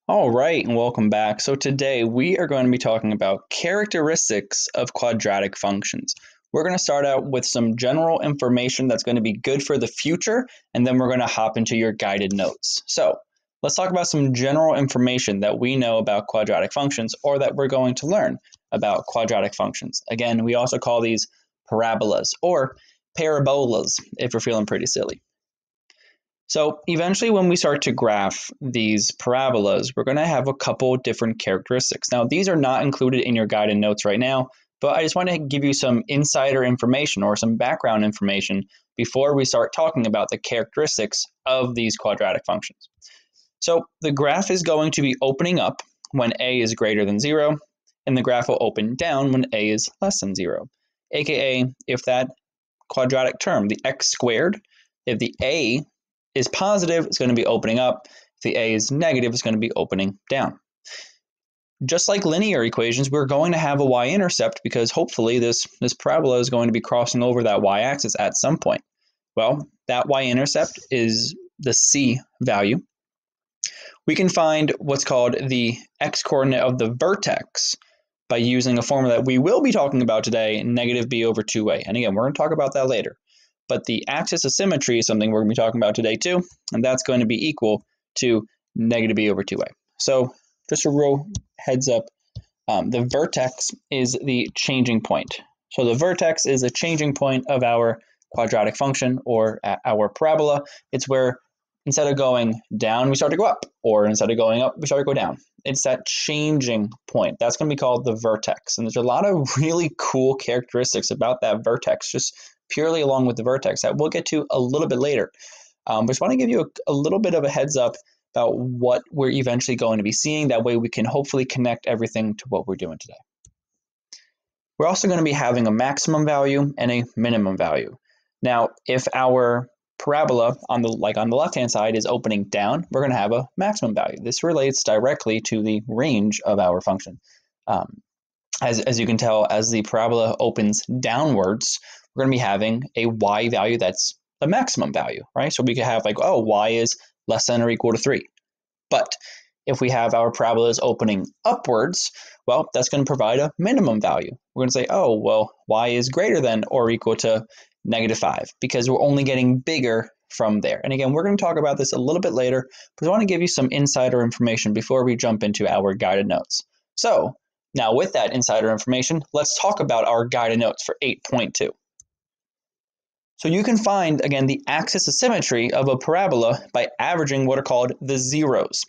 All right, and welcome back. So today we are going to be talking about characteristics of quadratic functions. We're going to start out with some general information that's going to be good for the future, and then we're going to hop into your guided notes. So let's talk about some general information that we know about quadratic functions or that we're going to learn about quadratic functions. Again, we also call these parabolas or parabolas if you're feeling pretty silly. So eventually when we start to graph these parabolas, we're going to have a couple different characteristics. Now, these are not included in your guided notes right now, but I just want to give you some insider information or some background information before we start talking about the characteristics of these quadratic functions. So the graph is going to be opening up when a is greater than 0, and the graph will open down when a is less than 0, aka if that quadratic term, the x squared, if the a is positive, it's going to be opening up. If the a is negative, it's going to be opening down. Just like linear equations, we're going to have a y-intercept because hopefully this parabola is going to be crossing over that y-axis at some point. Well, that y-intercept is the c value. We can find what's called the x-coordinate of the vertex by using a formula that we will be talking about today, negative b over 2a. And again, we're going to talk about that later. But the axis of symmetry is something we're going to be talking about today too, and that's going to be equal to negative b over 2a. So just a real heads up, the vertex is the changing point. So the vertex is a changing point of our quadratic function or our parabola. It's where instead of going down, we start to go up, or instead of going up, we start to go down. It's that changing point. That's going to be called the vertex. And there's a lot of really cool characteristics about that vertex, just purely along with the vertex that we'll get to a little bit later. But just want to give you a little bit of a heads up about what we're eventually going to be seeing. That way we can hopefully connect everything to what we're doing today. We're also going to be having a maximum value and a minimum value. Now, if our parabola on the left-hand side is opening down, we're going to have a maximum value. This relates directly to the range of our function. As you can tell, as the parabola opens downwards, we're going to be having a y value that's the maximum value, right? So we could have like, oh, y is less than or equal to 3. But if we have our parabolas opening upwards, well, that's going to provide a minimum value. We're going to say, oh, well, y is greater than or equal to negative 5 because we're only getting bigger from there. And again, we're going to talk about this a little bit later, but I want to give you some insider information before we jump into our guided notes. So now with that insider information, let's talk about our guided notes for 8.2. So you can find, again, the axis of symmetry of a parabola by averaging what are called the zeros.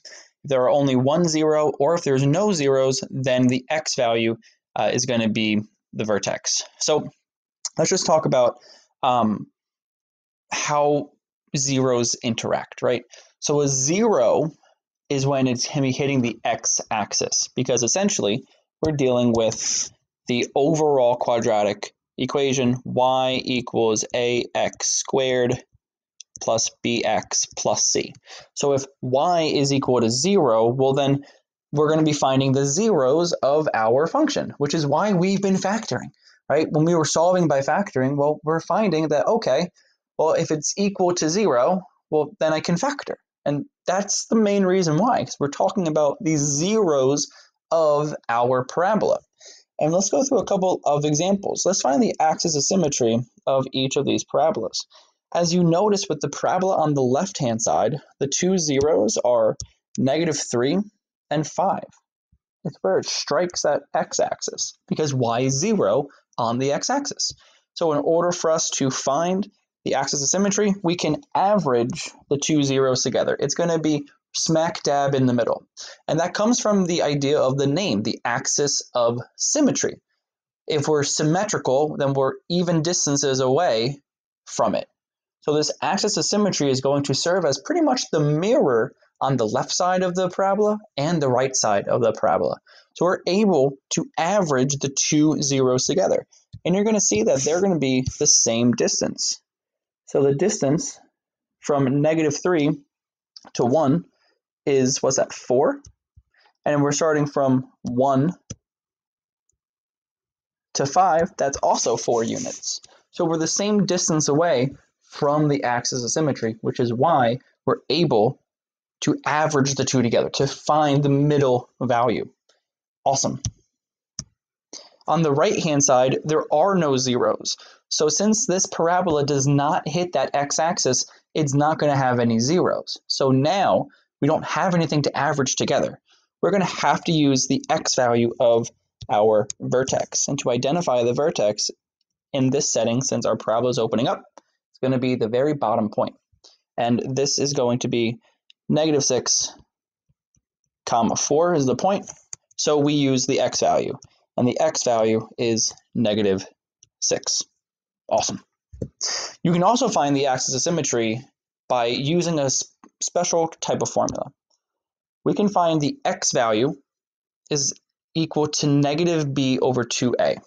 If there are only one zero, or if there's no zeros, then the x value is going to be the vertex. So let's just talk about how zeros interact, right? So a zero is when it's hitting the x-axis, because essentially we're dealing with the overall quadratic equation y equals ax squared plus bx plus c. So if y is equal to 0, well then we're going to be finding the zeros of our function, which is why we've been factoring, right? When we were solving by factoring, well, we're finding that, okay, well, if it's equal to 0, well, then I can factor. And that's the main reason why, because we're talking about these zeros of our parabola. And let's go through a couple of examples. Let's find the axis of symmetry of each of these parabolas. As you notice with the parabola on the left-hand side, the two zeros are negative 3 and 5. It's where it strikes that x-axis because y is 0 on the x-axis. So in order for us to find the axis of symmetry, we can average the two zeros together. It's going to be smack dab in the middle. And that comes from the idea of the name, the axis of symmetry. If we're symmetrical, then we're even distances away from it. So this axis of symmetry is going to serve as pretty much the mirror on the left side of the parabola and the right side of the parabola. So we're able to average the two zeros together. And you're going to see that they're going to be the same distance. So the distance from negative 3 to 1 is, what's that, 4? And we're starting from 1 to 5, that's also 4 units. So we're the same distance away from the axis of symmetry, which is why we're able to average the two together, to find the middle value. Awesome. On the right-hand side, there are no zeros. So since this parabola does not hit that x-axis, it's not going to have any zeros. So now we don't have anything to average together. We're going to have to use the x value of our vertex. And to identify the vertex in this setting, since our parabola is opening up, it's going to be the very bottom point. And this is going to be -6, 4 is the point. So we use the x value. And the x value is -6. Awesome. You can also find the axis of symmetry by using a special type of formula. We can find the x value is equal to -b over 2a.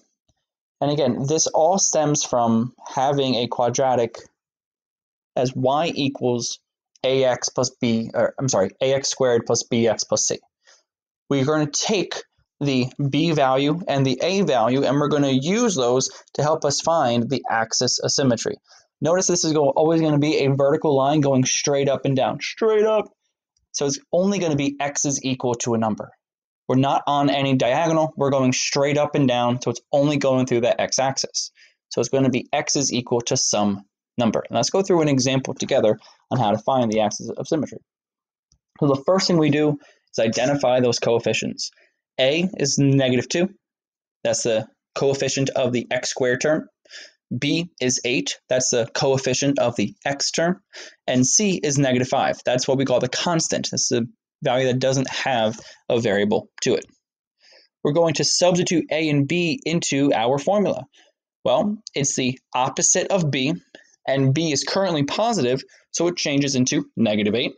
And again, this all stems from having a quadratic as y equals ax plus b, or I'm sorry, ax squared plus bx plus c. We're going to take the b value and the a value, and we're going to use those to help us find the axis of symmetry. Notice this is always going to be a vertical line going straight up and down, straight up. So it's only going to be x is equal to a number. We're not on any diagonal, we're going straight up and down, so it's only going through that x-axis. So it's going to be x is equal to some number. And let's go through an example together on how to find the axis of symmetry. So the first thing we do is identify those coefficients. A is -2, that's the coefficient of the x squared term. B is 8, that's the coefficient of the x term. And C is -5, that's what we call the constant. That's the value that doesn't have a variable to it. We're going to substitute A and B into our formula. Well, it's the opposite of B, and B is currently positive, so it changes into -8,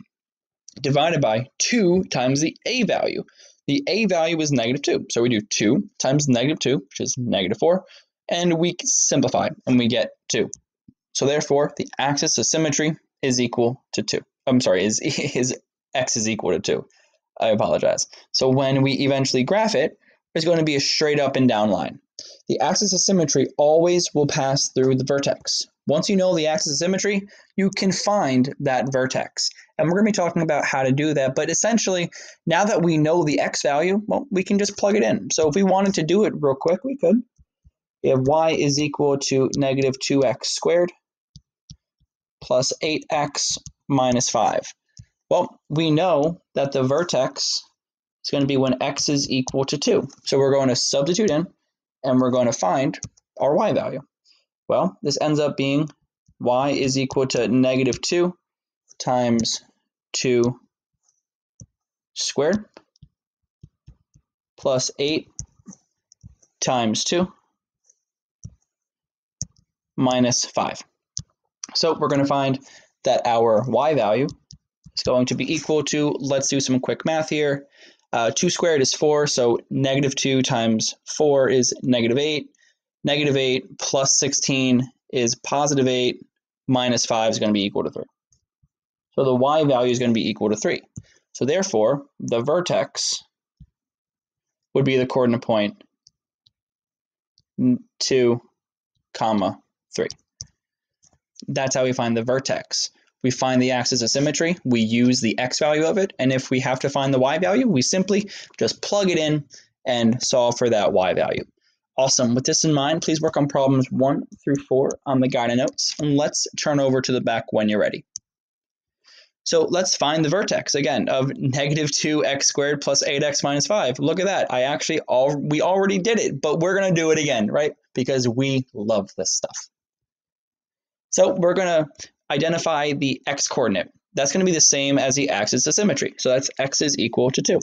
divided by 2 times the A value. The A value is -2, so we do 2 times -2, which is -4, and we simplify, and we get 2. So therefore, the axis of symmetry is equal to 2. I'm sorry, is x is equal to 2. I apologize. So when we eventually graph it, it's going to be a straight up and down line. The axis of symmetry always will pass through the vertex. Once you know the axis of symmetry, you can find that vertex. And we're going to be talking about how to do that. But essentially, now that we know the x value, well, we can just plug it in. So if we wanted to do it real quick, we could. We have y is equal to -2x squared plus 8x minus 5. Well, we know that the vertex is going to be when x is equal to 2. So we're going to substitute in, and we're going to find our y value. Well, this ends up being y is equal to -2 times 2 squared plus 8 times 2 minus 5. So we're going to find that our y value is going to be equal to, let's do some quick math here. 2 squared is 4, so -2 times 4 is -8. -8 plus 16 is +8, minus 5 is going to be equal to 3. So the y value is going to be equal to 3. So therefore, the vertex would be the coordinate point 2, 3. That's how we find the vertex. We find the axis of symmetry, we use the x value of it, and if we have to find the y value, we simply just plug it in and solve for that y value. Awesome. With this in mind, please work on problems 1 through 4 on the guided notes, and let's turn over to the back when you're ready. So let's find the vertex, again, of -2x squared plus 8x minus 5. Look at that. We already did it, but we're going to do it again, right? Because we love this stuff. So we're going to identify the x coordinate. That's going to be the same as the axis of symmetry. So that's x is equal to 2.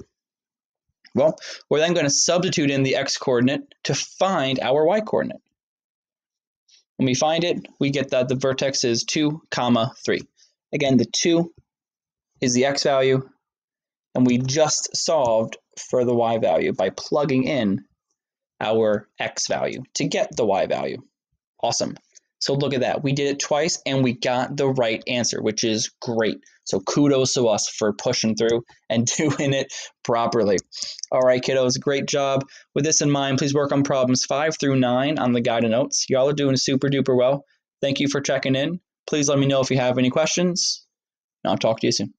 Well, we're then going to substitute in the x coordinate to find our y coordinate. When we find it, we get that the vertex is 2, 3. Again, the 2 is the x value, and we just solved for the y value by plugging in our x value to get the y value. Awesome. So look at that. We did it twice and we got the right answer, which is great. So kudos to us for pushing through and doing it properly. All right, kiddos, great job. With this in mind, please work on problems 5 through 9 on the guided notes. Y'all are doing super duper well. Thank you for checking in. Please let me know if you have any questions, and I'll talk to you soon.